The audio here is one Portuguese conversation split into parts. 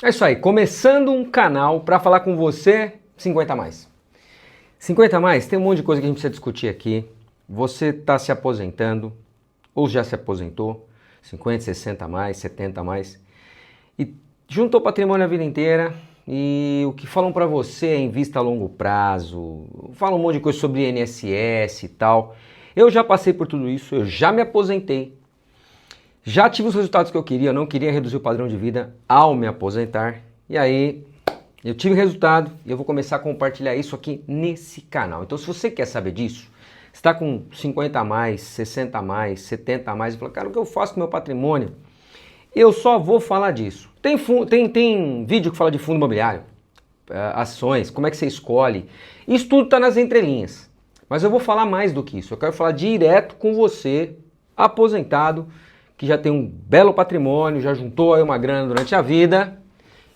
É isso aí, começando um canal para falar com você 50 a mais. 50 a mais, tem um monte de coisa que a gente precisa discutir aqui. Você está se aposentando, ou já se aposentou, 50, 60 a mais, 70 a mais, e juntou patrimônio a vida inteira, e o que falam para você é em vista a longo prazo, falam um monte de coisa sobre INSS e tal. Eu já passei por tudo isso, eu já me aposentei. Já tive os resultados que eu queria, eu não queria reduzir o padrão de vida ao me aposentar. E aí, eu tive resultado e eu vou começar a compartilhar isso aqui nesse canal. Então, se você quer saber disso, está com 50 a mais, 60 a mais, 70 a mais, e fala, cara, o que eu faço com o meu patrimônio? Eu só vou falar disso. Tem vídeo que fala de fundo imobiliário, ações, como é que você escolhe. Isso tudo está nas entrelinhas. Mas eu vou falar mais do que isso. Eu quero falar direto com você, aposentado, que já tem um belo patrimônio, já juntou aí uma grana durante a vida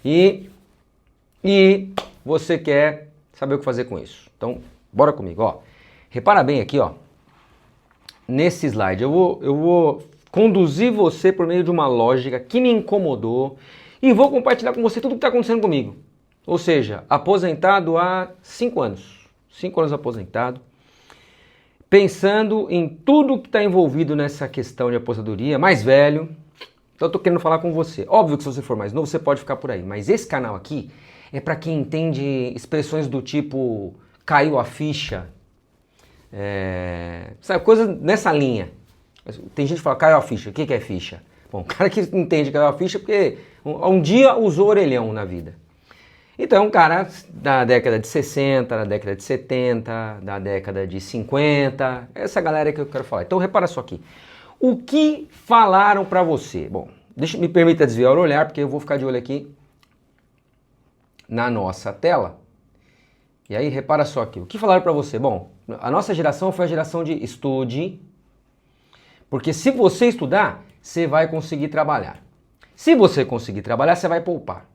e você quer saber o que fazer com isso. Então, bora comigo, ó. Repara bem aqui, ó. Nesse slide, eu vou conduzir você por meio de uma lógica que me incomodou e vou compartilhar com você tudo o que está acontecendo comigo. Ou seja, aposentado há 5 anos. 5 anos aposentado. Pensando em tudo que está envolvido nessa questão de aposentadoria, mais velho, então eu estou querendo falar com você. Óbvio que se você for mais novo, você pode ficar por aí, mas esse canal aqui é para quem entende expressões do tipo caiu a ficha, sabe, coisa nessa linha. Tem gente que fala caiu a ficha, o que é ficha? Bom, o cara que entende caiu a ficha porque um dia usou orelhão na vida. Então, um cara da década de 60, da década de 70, da década de 50, essa galera que eu quero falar. Então, repara só aqui. O que falaram pra você? Bom, me permita desviar o olhar, porque eu vou ficar de olho aqui na nossa tela. E aí, repara só aqui. O que falaram pra você? Bom, a nossa geração foi a geração de estude, porque se você estudar, você vai conseguir trabalhar. Se você conseguir trabalhar, você vai poupar.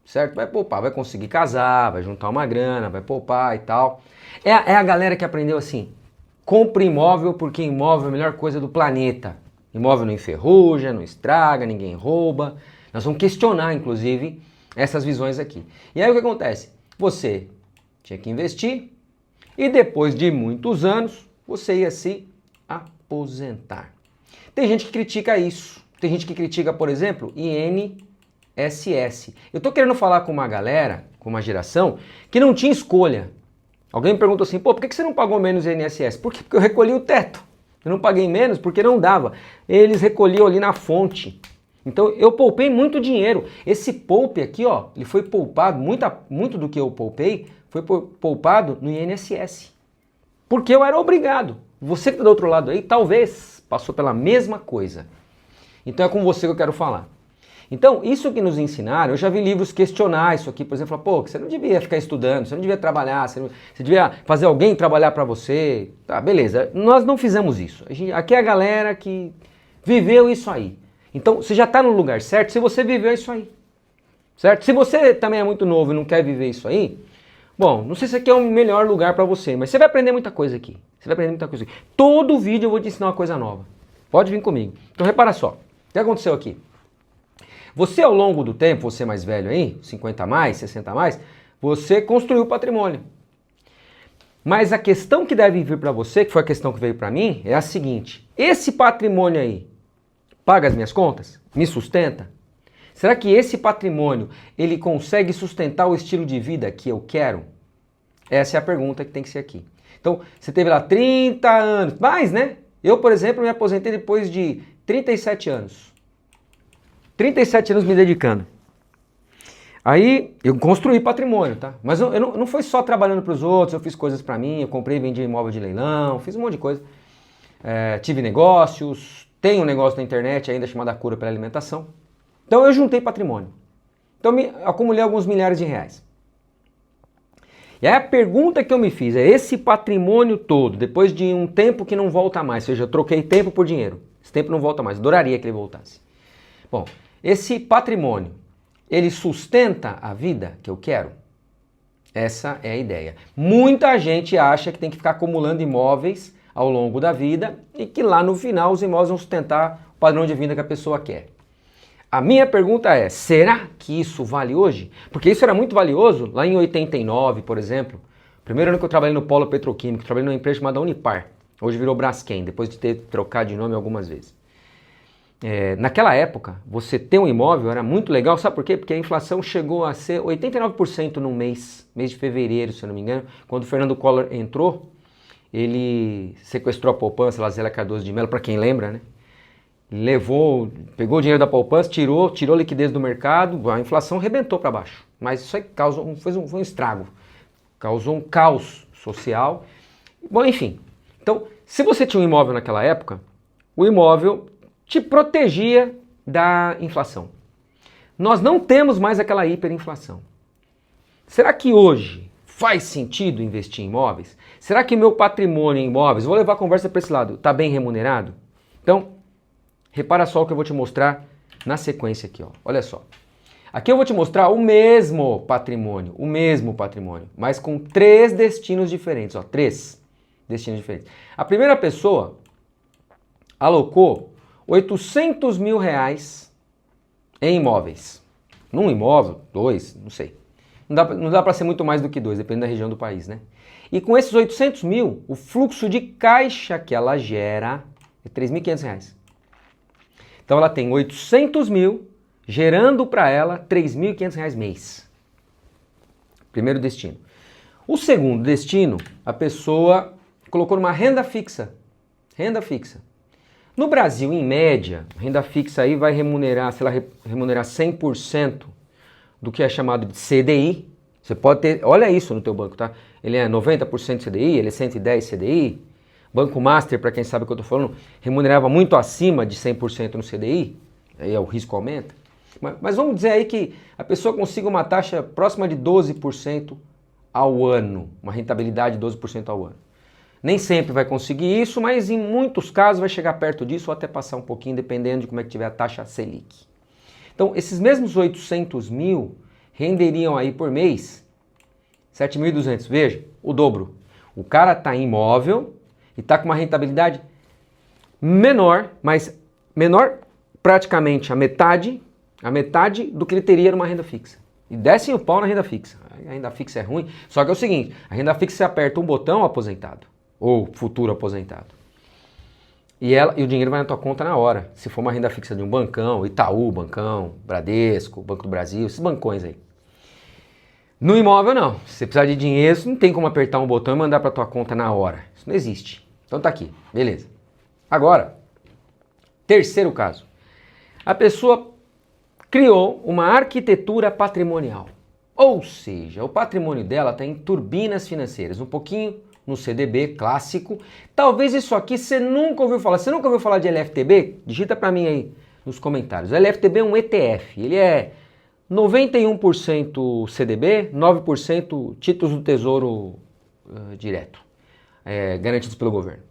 Certo? Vai poupar, vai conseguir casar, vai juntar uma grana, vai poupar e tal. É a galera que aprendeu assim, compra imóvel porque imóvel é a melhor coisa do planeta. Imóvel não enferruja, não estraga, ninguém rouba. Nós vamos questionar, inclusive, essas visões aqui. E aí o que acontece? Você tinha que investir e depois de muitos anos, você ia se aposentar. Tem gente que critica isso. Tem gente que critica, por exemplo, INSS. Eu tô querendo falar com uma galera, com uma geração, que não tinha escolha. Alguém me perguntou assim, pô, por que você não pagou menos INSS? Por quê? Porque eu recolhi o teto. Eu não paguei menos porque não dava. Eles recolhiam ali na fonte. Então eu poupei muito dinheiro. Esse poupe aqui, ó, ele foi poupado, muito do que eu poupei foi poupado no INSS. Porque eu era obrigado. Você que tá do outro lado aí, talvez passou pela mesma coisa. Então é com você que eu quero falar. Então, isso que nos ensinaram, eu já vi livros questionar isso aqui, por exemplo, pô, você não devia ficar estudando, você não devia trabalhar, você devia fazer alguém trabalhar para você. Tá, beleza, nós não fizemos isso. Aqui é a galera que viveu isso aí. Então, você já está no lugar certo se você viveu isso aí. Certo? Se você também é muito novo e não quer viver isso aí, bom, não sei se aqui é o melhor lugar para você, mas você vai aprender muita coisa aqui. Você vai aprender muita coisa aqui. Todo vídeo eu vou te ensinar uma coisa nova. Pode vir comigo. Então, repara só. O que aconteceu aqui? Você ao longo do tempo, você mais velho aí, 50 a mais, 60 a mais, você construiu patrimônio. Mas a questão que deve vir para você, que foi a questão que veio para mim, é a seguinte: esse patrimônio aí paga as minhas contas? Me sustenta? Será que esse patrimônio, ele consegue sustentar o estilo de vida que eu quero? Essa é a pergunta que tem que ser aqui. Então, você teve lá 30 anos, mais, né? Eu, por exemplo, me aposentei depois de 37 anos. 37 anos me dedicando. Aí eu construí patrimônio, tá? Mas eu não foi só trabalhando para os outros, eu fiz coisas para mim, eu comprei e vendi imóvel de leilão, fiz um monte de coisa. Tive negócios, tenho um negócio na internet ainda chamado A Cura pela Alimentação. Então eu juntei patrimônio. Então acumulei alguns milhares de reais. E aí a pergunta que eu me fiz é: esse patrimônio todo, depois de um tempo que não volta mais, ou seja, eu troquei tempo por dinheiro, esse tempo não volta mais, adoraria que ele voltasse. Bom, esse patrimônio, ele sustenta a vida que eu quero? Essa é a ideia. Muita gente acha que tem que ficar acumulando imóveis ao longo da vida e que lá no final os imóveis vão sustentar o padrão de vida que a pessoa quer. A minha pergunta é, será que isso vale hoje? Porque isso era muito valioso lá em 89, por exemplo. Primeiro ano que eu trabalhei no polo petroquímico, trabalhei numa empresa chamada Unipar. Hoje virou Braskem, depois de ter trocado de nome algumas vezes. Naquela época, você ter um imóvel era muito legal, sabe por quê? Porque a inflação chegou a ser 89% no mês de fevereiro, se eu não me engano. Quando o Fernando Collor entrou, ele sequestrou a poupança, Lazela Cardoso de Mello, para quem lembra, né? Pegou o dinheiro da poupança, tirou a liquidez do mercado, a inflação rebentou para baixo. Mas isso aí foi um estrago, causou um caos social. Bom, enfim. Então, se você tinha um imóvel naquela época, o imóvel te protegia da inflação. Nós não temos mais aquela hiperinflação. Será que hoje faz sentido investir em imóveis? Será que meu patrimônio em imóveis, vou levar a conversa para esse lado, está bem remunerado? Então, repara só o que eu vou te mostrar na sequência aqui, ó. Olha só. Aqui eu vou te mostrar o mesmo patrimônio, mas com 3 destinos diferentes, ó, 3 destinos diferentes. A primeira pessoa alocou 800 mil reais em imóveis. Num imóvel, 2, não sei. Não dá para ser muito mais do que 2, dependendo da região do país, né? E com esses 800 mil, o fluxo de caixa que ela gera é 3.500 reais. Então ela tem 800 mil, gerando para ela 3.500 reais mês. Primeiro destino. O segundo destino, a pessoa colocou numa renda fixa. Renda fixa. No Brasil, em média, a renda fixa aí vai remunerar, se ela remunerar 100% do que é chamado de CDI, você pode ter, olha isso no teu banco, tá? Ele é 90% CDI, ele é 110 CDI. Banco Master, para quem sabe o que eu estou falando, remunerava muito acima de 100% no CDI, aí o risco aumenta. Mas vamos dizer aí que a pessoa consiga uma taxa próxima de 12% ao ano, uma rentabilidade de 12% ao ano. Nem sempre vai conseguir isso, mas em muitos casos vai chegar perto disso ou até passar um pouquinho, dependendo de como é que tiver a taxa Selic. Então, esses mesmos 800 mil renderiam aí por mês 7.200. Veja, o dobro. O cara está em imóvel e está com uma rentabilidade menor, mas menor praticamente a metade do que ele teria numa renda fixa. E descem o pau na renda fixa. A renda fixa é ruim, só que é o seguinte, a renda fixa você aperta um botão, aposentado, ou futuro aposentado. E o dinheiro vai na tua conta na hora. Se for uma renda fixa de um bancão, Itaú, Bancão, Bradesco, Banco do Brasil, esses bancões aí. No imóvel não. Se você precisar de dinheiro, você não tem como apertar um botão e mandar para tua conta na hora. Isso não existe. Então tá aqui, beleza. Agora, terceiro caso. A pessoa criou uma arquitetura patrimonial. Ou seja, o patrimônio dela está em turbinas financeiras, um pouquinho no CDB clássico. Talvez isso aqui você nunca ouviu falar. Você nunca ouviu falar de LFTB? Digita para mim aí nos comentários. O LFTB é um ETF. Ele é 91% CDB, 9% títulos do Tesouro direto, garantidos pelo governo.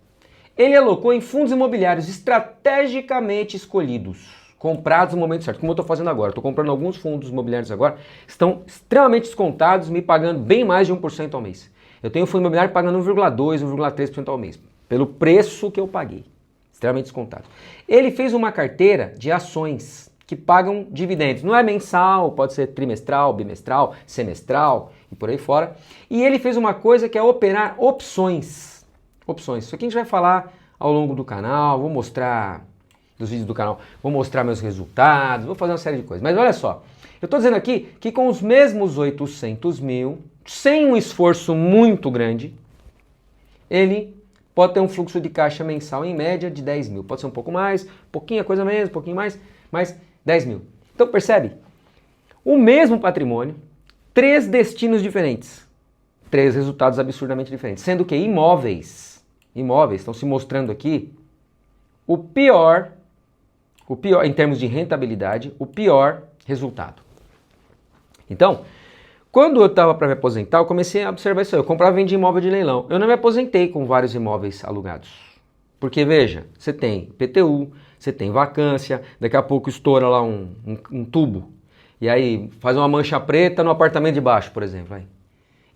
Ele alocou em fundos imobiliários estrategicamente escolhidos, comprados no momento certo, como eu estou fazendo agora. Estou comprando alguns fundos imobiliários agora, estão extremamente descontados, me pagando bem mais de 1% ao mês. Eu tenho um fundo imobiliário pagando 1,2%, 1,3% ao mês, pelo preço que eu paguei, extremamente descontado. Ele fez uma carteira de ações que pagam dividendos. Não é mensal, pode ser trimestral, bimestral, semestral e por aí fora. E ele fez uma coisa que é operar opções. Opções. Isso aqui a gente vai falar ao longo do canal, vou mostrar dos vídeos do canal, vou mostrar meus resultados, vou fazer uma série de coisas. Mas olha só, eu estou dizendo aqui que com os mesmos 800 mil, sem um esforço muito grande, ele pode ter um fluxo de caixa mensal em média de 10 mil. Pode ser um pouco mais, pouquinha coisa menos, um pouquinho mais, mas 10 mil. Então percebe? O mesmo patrimônio, 3 destinos diferentes, 3 resultados absurdamente diferentes, sendo que imóveis estão se mostrando aqui o pior em termos de rentabilidade, o pior resultado. Então, quando eu estava para me aposentar, eu comecei a observar isso aí. Eu comprava e vendia imóvel de leilão. Eu não me aposentei com vários imóveis alugados. Porque, veja, você tem PTU, você tem vacância, daqui a pouco estoura lá um tubo. E aí faz uma mancha preta no apartamento de baixo, por exemplo. Aí.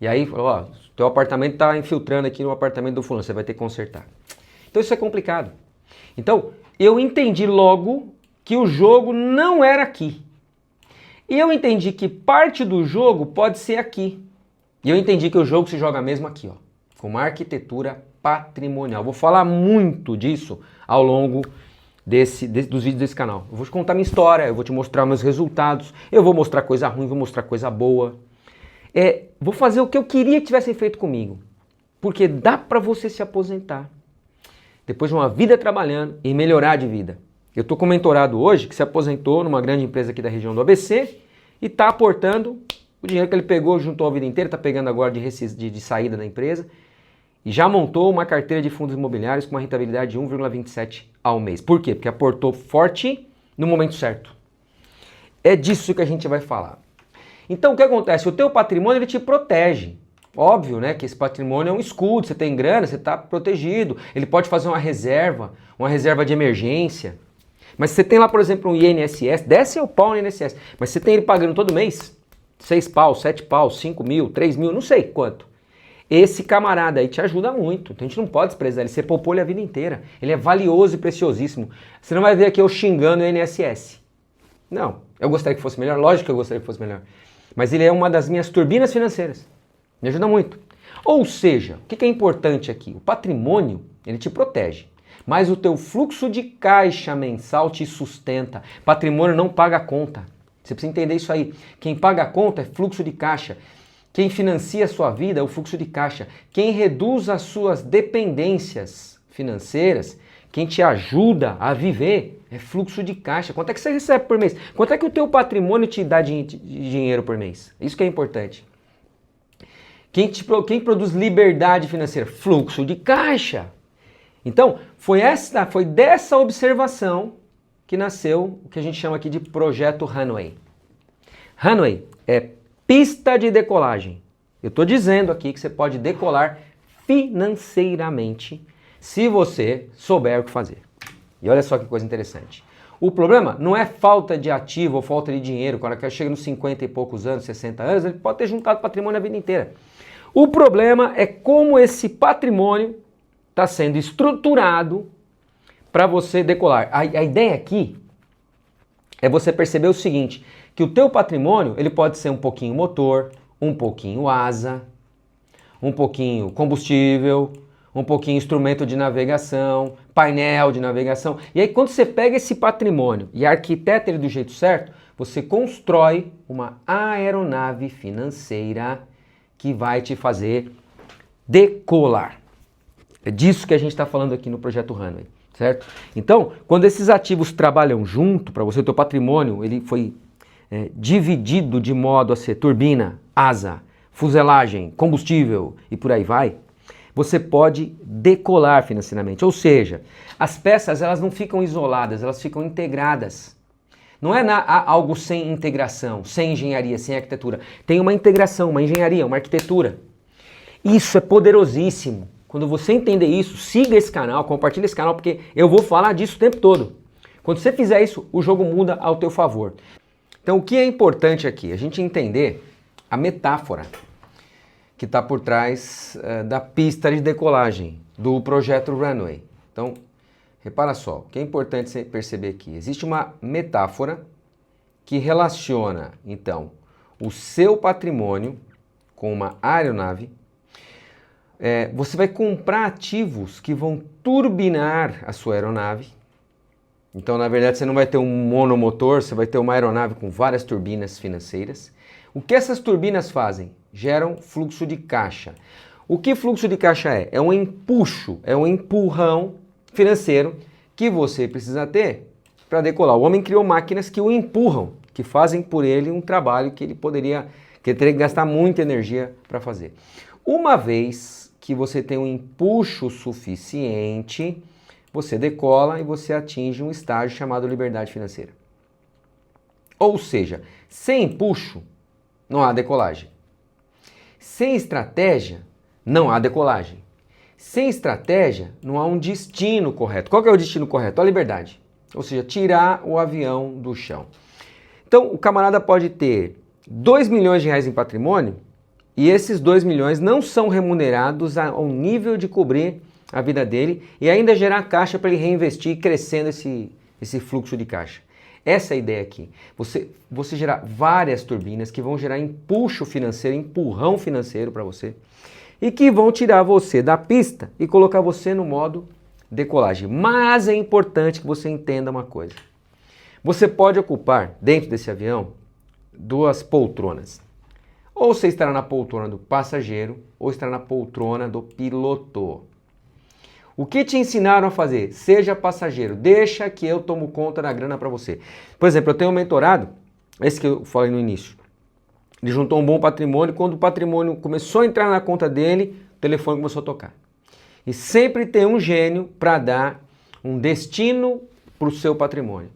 E aí, ó, teu apartamento está infiltrando aqui no apartamento do fulano, você vai ter que consertar. Então isso é complicado. Então, eu entendi logo que o jogo não era aqui. E eu entendi que parte do jogo pode ser aqui. E eu entendi que o jogo se joga mesmo aqui, ó, com uma arquitetura patrimonial. Vou falar muito disso ao longo dos vídeos desse canal. Eu vou te contar minha história, eu vou te mostrar meus resultados, eu vou mostrar coisa ruim, vou mostrar coisa boa. Vou fazer o que eu queria que tivessem feito comigo. Porque dá para você se aposentar depois de uma vida trabalhando e melhorar de vida. Eu estou com um mentorado hoje que se aposentou numa grande empresa aqui da região do ABC e está aportando o dinheiro que ele pegou, juntou a vida inteira, está pegando agora de saída da empresa e já montou uma carteira de fundos imobiliários com uma rentabilidade de 1,27 ao mês. Por quê? Porque aportou forte no momento certo. É disso que a gente vai falar. Então o que acontece? O teu patrimônio ele te protege. Óbvio, né, que esse patrimônio é um escudo, você tem grana, você está protegido. Ele pode fazer uma reserva de emergência. Mas se você tem lá, por exemplo, um INSS, desce o pau no INSS, mas você tem ele pagando todo mês, 6 pau, 7 pau, 5 mil, 3 mil, não sei quanto. Esse camarada aí te ajuda muito, então a gente não pode desprezar ele, você poupou ele a vida inteira. Ele é valioso e preciosíssimo. Você não vai ver aqui eu xingando o INSS. Não, eu gostaria que fosse melhor, lógico que eu gostaria que fosse melhor. Mas ele é uma das minhas turbinas financeiras. Me ajuda muito. Ou seja, o que é importante aqui? O patrimônio, ele te protege. Mas o teu fluxo de caixa mensal te sustenta. Patrimônio não paga a conta. Você precisa entender isso aí. Quem paga a conta é fluxo de caixa. Quem financia a sua vida é o fluxo de caixa. Quem reduz as suas dependências financeiras, quem te ajuda a viver é fluxo de caixa. Quanto é que você recebe por mês? Quanto é que o teu patrimônio te dá de dinheiro por mês? Isso que é importante. Quem produz liberdade financeira? Fluxo de caixa. Então, foi dessa observação que nasceu o que a gente chama aqui de Projeto Runway. Runway é pista de decolagem. Eu estou dizendo aqui que você pode decolar financeiramente se você souber o que fazer. E olha só que coisa interessante. O problema não é falta de ativo ou falta de dinheiro. Quando o cara chega nos 50 e poucos anos, 60 anos, ele pode ter juntado patrimônio a vida inteira. O problema é como esse patrimônio está sendo estruturado para você decolar. A ideia aqui é você perceber o seguinte, que o teu patrimônio ele pode ser um pouquinho motor, um pouquinho asa, um pouquinho combustível, um pouquinho instrumento de navegação, painel de navegação. E aí quando você pega esse patrimônio e arquiteta ele do jeito certo, você constrói uma aeronave financeira que vai te fazer decolar. É disso que a gente está falando aqui no Projeto Runway, certo? Então, quando esses ativos trabalham junto, para você, o teu patrimônio, ele foi dividido de modo a ser turbina, asa, fuselagem, combustível e por aí vai, você pode decolar financeiramente. Ou seja, as peças elas não ficam isoladas, elas ficam integradas. Não é algo sem integração, sem engenharia, sem arquitetura. Tem uma integração, uma engenharia, uma arquitetura. Isso é poderosíssimo. Quando você entender isso, siga esse canal, compartilhe esse canal, porque eu vou falar disso o tempo todo. Quando você fizer isso, o jogo muda ao teu favor. Então, o que é importante aqui? A gente entender a metáfora que está por trás da pista de decolagem, do projeto Runway. Então, repara só, o que é importante você perceber aqui? Existe uma metáfora que relaciona, então, o seu patrimônio com uma aeronave. Você vai comprar ativos que vão turbinar a sua aeronave. Então, na verdade, você não vai ter um monomotor, você vai ter uma aeronave com várias turbinas financeiras. O que essas turbinas fazem? Geram fluxo de caixa. O que fluxo de caixa é? É um empuxo, é um empurrão financeiro que você precisa ter para decolar. O homem criou máquinas que o empurram, que fazem por ele um trabalho que ele teria que gastar muita energia para fazer. Uma vez que você tem um empuxo suficiente, você decola e você atinge um estágio chamado liberdade financeira. Ou seja, sem empuxo, não há decolagem. Sem estratégia, não há decolagem. Sem estratégia, não há um destino correto. Qual que é o destino correto? A liberdade. Ou seja, tirar o avião do chão. Então, o camarada pode ter 2 milhões de reais em patrimônio e esses 2 milhões não são remunerados ao nível de cobrir a vida dele e ainda gerar caixa para ele reinvestir, crescendo esse fluxo de caixa. Essa é a ideia aqui. Você gerar várias turbinas que vão gerar empuxo financeiro, empurrão financeiro para você e que vão tirar você da pista e colocar você no modo decolagem. Mas é importante que você entenda uma coisa. Você pode ocupar dentro desse avião 2 poltronas. Ou você estará na poltrona do passageiro ou estará na poltrona do piloto. O que te ensinaram a fazer? Seja passageiro, deixa que eu tomo conta da grana para você. Por exemplo, eu tenho um mentorado, esse que eu falei no início. Ele juntou um bom patrimônio, quando o patrimônio começou a entrar na conta dele, o telefone começou a tocar. E sempre tem um gênio para dar um destino para o seu patrimônio.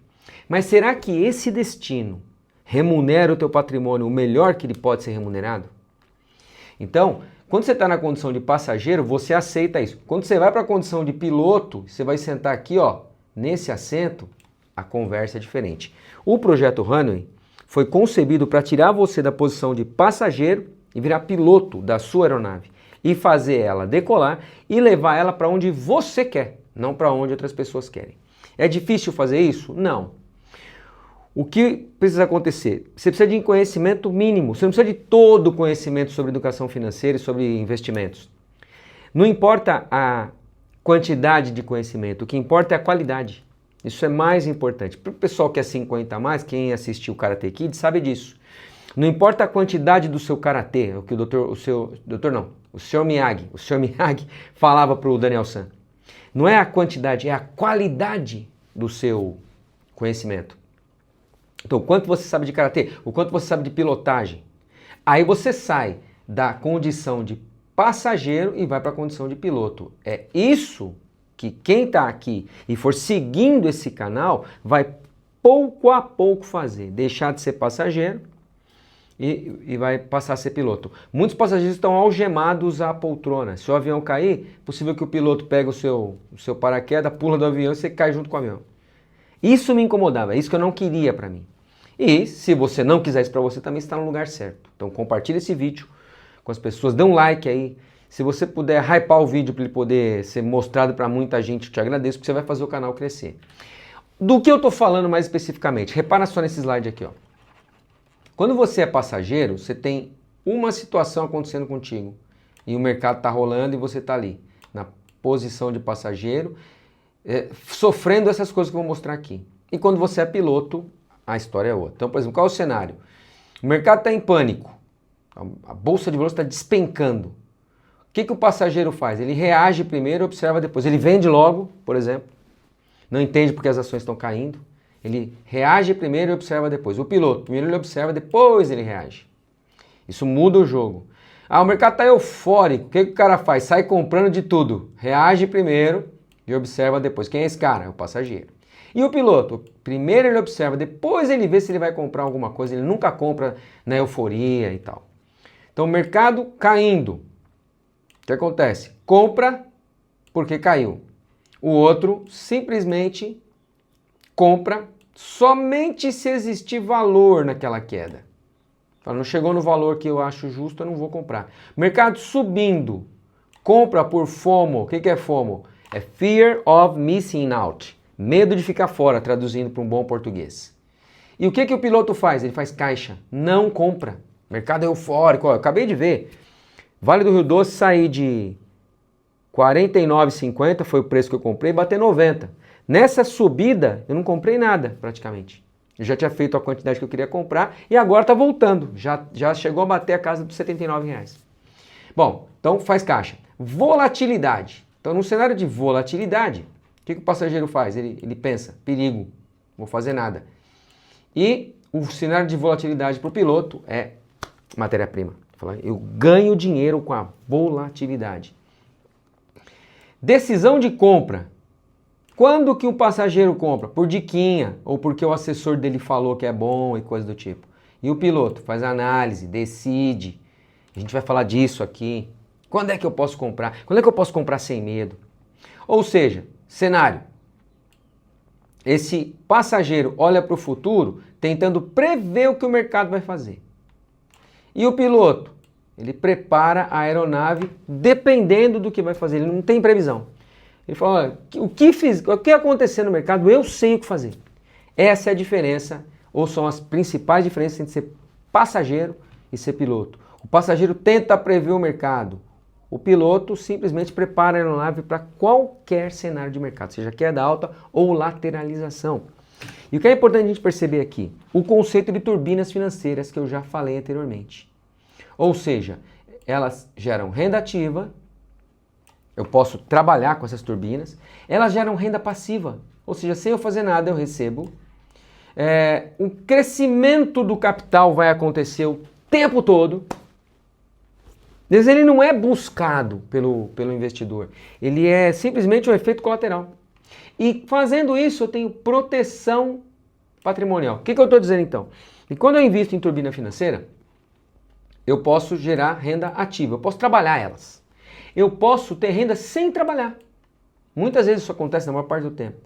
Mas será que esse destino remunera o teu patrimônio o melhor que ele pode ser remunerado? Então, quando você está na condição de passageiro, você aceita isso. Quando você vai para a condição de piloto, você vai sentar aqui, ó, nesse assento, a conversa é diferente. O projeto Runway foi concebido para tirar você da posição de passageiro e virar piloto da sua aeronave e fazer ela decolar e levar ela para onde você quer, não para onde outras pessoas querem. É difícil fazer isso? Não. O que precisa acontecer? Você precisa de conhecimento mínimo, você não precisa de todo o conhecimento sobre educação financeira e sobre investimentos. Não importa a quantidade de conhecimento, o que importa é a qualidade. Isso é mais importante. Para o pessoal que é 50 a mais, quem assistiu o Karate Kid sabe disso. Não importa a quantidade do seu karatê, o que o senhor Miyagi falava para o Daniel San. Não é a quantidade, é a qualidade do seu conhecimento. Então, o quanto você sabe de karatê, o quanto você sabe de pilotagem. Aí você sai da condição de passageiro e vai para a condição de piloto. É isso que quem está aqui e for seguindo esse canal vai pouco a pouco fazer. Deixar de ser passageiro e vai passar a ser piloto. Muitos passageiros estão algemados à poltrona. Se o avião cair, é possível que o piloto pegue o seu paraquedas, pula do avião e você cai junto com o avião. Isso me incomodava, é isso que eu não queria para mim. E se você não quiser isso para você, também está no lugar certo. Então compartilha esse vídeo com as pessoas, dê um like aí. Se você puder hypar o vídeo para ele poder ser mostrado para muita gente, eu te agradeço, porque você vai fazer o canal crescer. Do que eu estou falando mais especificamente? Repara só nesse slide aqui, ó. Quando você é passageiro, você tem uma situação acontecendo contigo e o mercado está rolando e você está ali, na posição de passageiro, sofrendo essas coisas que eu vou mostrar aqui. E quando você é piloto, a história é outra. Então, por exemplo, qual é o cenário? O mercado está em pânico, a bolsa de valores está despencando. O que o passageiro faz? Ele reage primeiro e observa depois. Ele vende logo, por exemplo, não entende porque as ações estão caindo. Ele reage primeiro e observa depois. O piloto, primeiro ele observa, depois ele reage. Isso muda o jogo. O mercado está eufórico. O que o cara faz? Sai comprando de tudo. Reage primeiro e observa depois. Quem é esse cara? É o passageiro. E o piloto? Primeiro ele observa, depois ele vê se ele vai comprar alguma coisa. Ele nunca compra na euforia e tal. Então o mercado caindo. O que acontece? Compra porque caiu. O outro simplesmente compra somente se existir valor naquela queda. Fala, não chegou no valor que eu acho justo, eu não vou comprar. Mercado subindo. Compra por FOMO. O que é FOMO? É Fear of Missing Out. Medo de ficar fora, traduzindo para um bom português. E o que o piloto faz? Ele faz caixa. Não compra. Mercado eufórico. Ó, eu acabei de ver. Vale do Rio Doce sair de R$ 49,50, foi o preço que eu comprei, bater 90. Nessa subida, eu não comprei nada, praticamente. Eu já tinha feito a quantidade que eu queria comprar e agora está voltando. Já chegou a bater a casa dos R$ 79. Bom, então faz caixa. Volatilidade. Então, no cenário de volatilidade, o que o passageiro faz? Ele pensa, perigo, não vou fazer nada. E o cenário de volatilidade para o piloto é matéria-prima. Eu ganho dinheiro com a volatilidade. Decisão de compra. Quando que o passageiro compra? Por diquinha, ou porque o assessor dele falou que é bom e coisa do tipo. E o piloto faz análise, decide. A gente vai falar disso aqui. Quando é que eu posso comprar? Quando é que eu posso comprar sem medo? Ou seja, cenário. Esse passageiro olha para o futuro tentando prever o que o mercado vai fazer. E o piloto, ele prepara a aeronave dependendo do que vai fazer, ele não tem previsão. Ele fala, olha, o que acontecer no mercado, eu sei o que fazer. Essa é a diferença, ou são as principais diferenças entre ser passageiro e ser piloto. O passageiro tenta prever o mercado. O piloto simplesmente prepara a aeronave para qualquer cenário de mercado, seja queda alta ou lateralização. E o que é importante a gente perceber aqui? O conceito de turbinas financeiras que eu já falei anteriormente. Ou seja, elas geram renda ativa, eu posso trabalhar com essas turbinas, elas geram renda passiva, ou seja, sem eu fazer nada eu recebo. O crescimento do capital vai acontecer o tempo todo. Mas ele não é buscado pelo investidor, ele é simplesmente um efeito colateral. E fazendo isso eu tenho proteção patrimonial. O que eu estou dizendo então? E quando eu invisto em turbina financeira, eu posso gerar renda ativa, eu posso trabalhar elas. Eu posso ter renda sem trabalhar. Muitas vezes isso acontece na maior parte do tempo.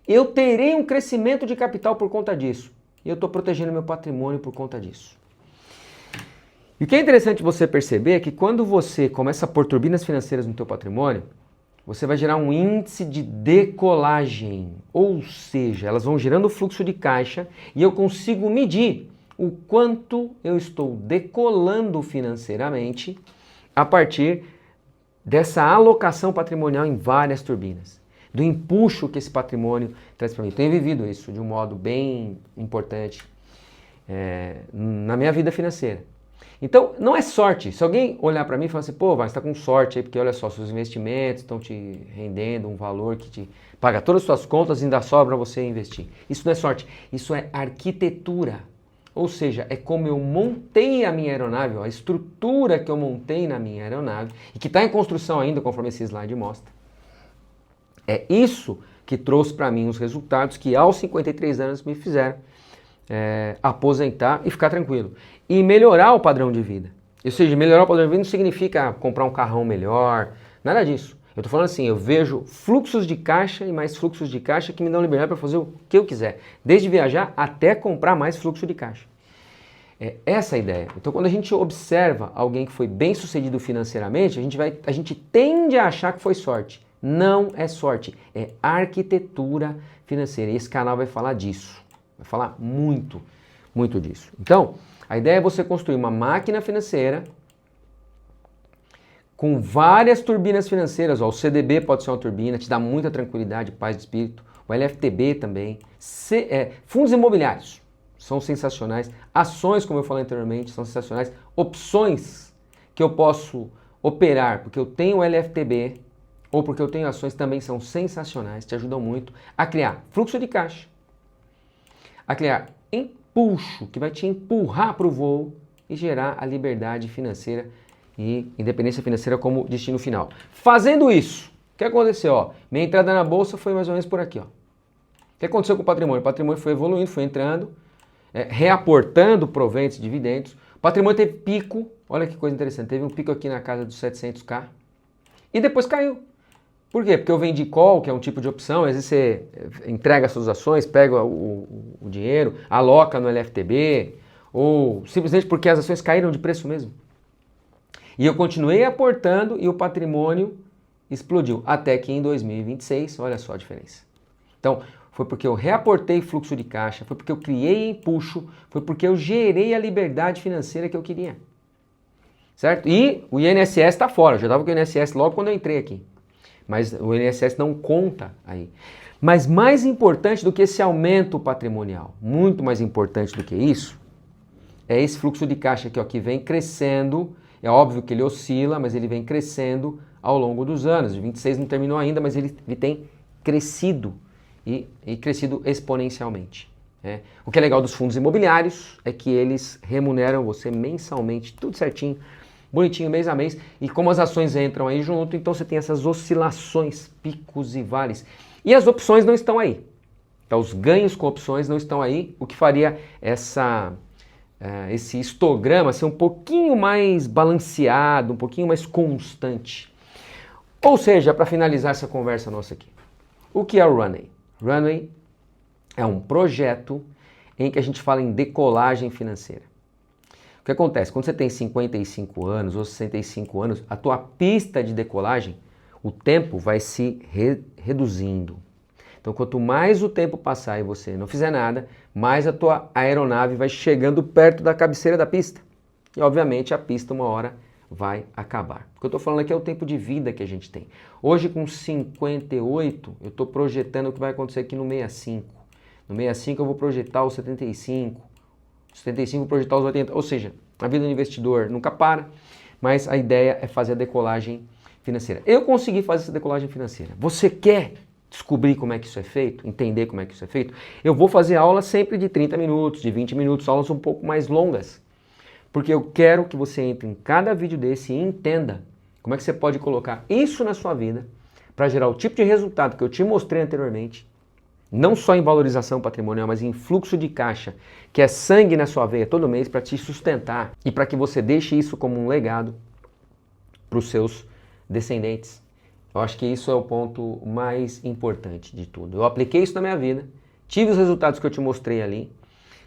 Eu terei um crescimento de capital por conta disso. E eu estou protegendo meu patrimônio por conta disso. E o que é interessante você perceber é que quando você começa a pôr turbinas financeiras no teu patrimônio, você vai gerar um índice de decolagem. Ou seja, elas vão gerando fluxo de caixa e eu consigo medir o quanto eu estou decolando financeiramente a partir dessa alocação patrimonial em várias turbinas, do empuxo que esse patrimônio traz para mim. Tenho vivido isso de um modo bem importante na minha vida financeira. Então, não é sorte. Se alguém olhar para mim e falar assim, pô, você está com sorte aí, porque olha só, seus investimentos estão te rendendo um valor que te paga todas as suas contas e ainda sobra você investir. Isso não é sorte, isso é arquitetura. Ou seja, é como eu montei a minha aeronave, a estrutura que eu montei na minha aeronave, e que está em construção ainda, conforme esse slide mostra. É isso que trouxe para mim os resultados que aos 53 anos me fizeram aposentar e ficar tranquilo. E melhorar o padrão de vida. Ou seja, melhorar o padrão de vida não significa comprar um carrão melhor, nada disso. Eu estou falando assim, eu vejo fluxos de caixa e mais fluxos de caixa que me dão liberdade para fazer o que eu quiser. Desde viajar até comprar mais fluxo de caixa. É essa a ideia. Então quando a gente observa alguém que foi bem sucedido financeiramente, a gente tende a achar que foi sorte. Não é sorte, é arquitetura financeira. E esse canal vai falar disso. Vai falar muito, muito disso. Então, a ideia é você construir uma máquina financeira com várias turbinas financeiras. O CDB pode ser uma turbina, te dá muita tranquilidade, paz de espírito. O LFTB também. Fundos imobiliários são sensacionais. Ações, como eu falei anteriormente, são sensacionais. Opções que eu posso operar porque eu tenho o LFTB ou porque eu tenho ações também são sensacionais. Te ajudam muito a criar fluxo de caixa, a criar impulso, que vai te empurrar para o voo e gerar a liberdade financeira e independência financeira como destino final. Fazendo isso, o que aconteceu? Ó, minha entrada na bolsa foi mais ou menos por aqui. Ó. O que aconteceu com o patrimônio? O patrimônio foi evoluindo, foi entrando, reaportando proventos, dividendos. O patrimônio teve pico, olha que coisa interessante, teve um pico aqui na casa dos 700k e depois caiu. Por quê? Porque eu vendi call, que é um tipo de opção, às vezes você entrega suas ações, pega o dinheiro, aloca no LFTB, ou simplesmente porque as ações caíram de preço mesmo. E eu continuei aportando e o patrimônio explodiu, até que em 2026, olha só a diferença. Então, foi porque eu reaportei fluxo de caixa, foi porque eu criei empuxo, foi porque eu gerei a liberdade financeira que eu queria. Certo? E o INSS está fora, eu já estava com o INSS logo quando eu entrei aqui. Mas o INSS não conta aí. Mas mais importante do que esse aumento patrimonial, muito mais importante do que isso, é esse fluxo de caixa aqui, ó, que vem crescendo. É óbvio que ele oscila, mas ele vem crescendo ao longo dos anos. De 26 não terminou ainda, mas ele tem crescido e crescido exponencialmente. Né? O que é legal dos fundos imobiliários é que eles remuneram você mensalmente, tudo certinho, bonitinho, mês a mês, e como as ações entram aí junto, então você tem essas oscilações, picos e vales. E as opções não estão aí. Então os ganhos com opções não estão aí, o que faria esse histograma ser um pouquinho mais balanceado, um pouquinho mais constante. Ou seja, para finalizar essa conversa nossa aqui, o que é o Runway? Runway é um projeto em que a gente fala em decolagem financeira. O que acontece? Quando você tem 55 anos ou 65 anos, a tua pista de decolagem, o tempo vai se reduzindo. Então, quanto mais o tempo passar e você não fizer nada, mais a tua aeronave vai chegando perto da cabeceira da pista. E, obviamente, a pista uma hora vai acabar. O que eu estou falando aqui é o tempo de vida que a gente tem. Hoje, com 58, eu estou projetando o que vai acontecer aqui no 65. No 65 eu vou projetar os 75. 75 eu vou projetar os 80. Ou seja, a vida do investidor nunca para, mas a ideia é fazer a decolagem financeira. Eu consegui fazer essa decolagem financeira. Você quer descobrir como é que isso é feito? Entender como é que isso é feito? Eu vou fazer aulas sempre de 30 minutos, de 20 minutos, aulas um pouco mais longas. Porque eu quero que você entre em cada vídeo desse e entenda como é que você pode colocar isso na sua vida para gerar o tipo de resultado que eu te mostrei anteriormente, não só em valorização patrimonial, mas em fluxo de caixa, que é sangue na sua veia todo mês para te sustentar e para que você deixe isso como um legado para os seus descendentes. Eu acho que isso é o ponto mais importante de tudo. Eu apliquei isso na minha vida, tive os resultados que eu te mostrei ali.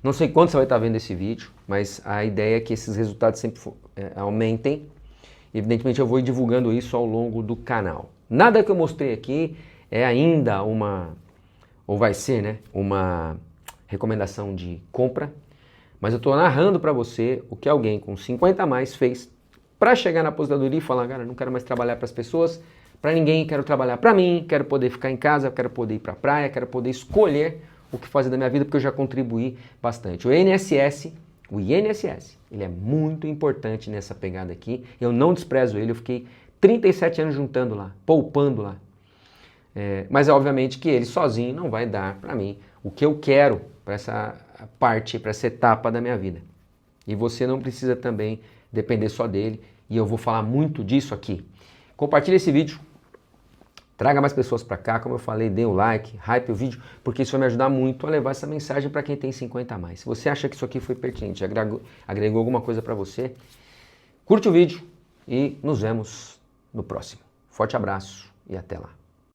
Não sei quando você vai estar vendo esse vídeo, mas a ideia é que esses resultados sempre aumentem. Evidentemente eu vou divulgando isso ao longo do canal. Nada que eu mostrei aqui é ainda ou vai ser, né, uma recomendação de compra, mas eu estou narrando para você o que alguém com 50 a mais fez para chegar na aposentadoria e falar, cara, não quero mais trabalhar para as pessoas, para ninguém, quero trabalhar para mim, quero poder ficar em casa, quero poder ir para a praia, quero poder escolher o que fazer da minha vida, porque eu já contribuí bastante. O INSS, ele é muito importante nessa pegada aqui. Eu não desprezo ele, eu fiquei 37 anos juntando lá, poupando lá. Mas é obviamente que ele sozinho não vai dar para mim o que eu quero para essa parte, para essa etapa da minha vida. E você não precisa também depender só dele, e eu vou falar muito disso aqui. Compartilhe esse vídeo. Traga mais pessoas para cá, como eu falei, dê um like, hype o vídeo, porque isso vai me ajudar muito a levar essa mensagem para quem tem 50 a mais. Se você acha que isso aqui foi pertinente, agregou alguma coisa para você, curte o vídeo e nos vemos no próximo. Forte abraço e até lá.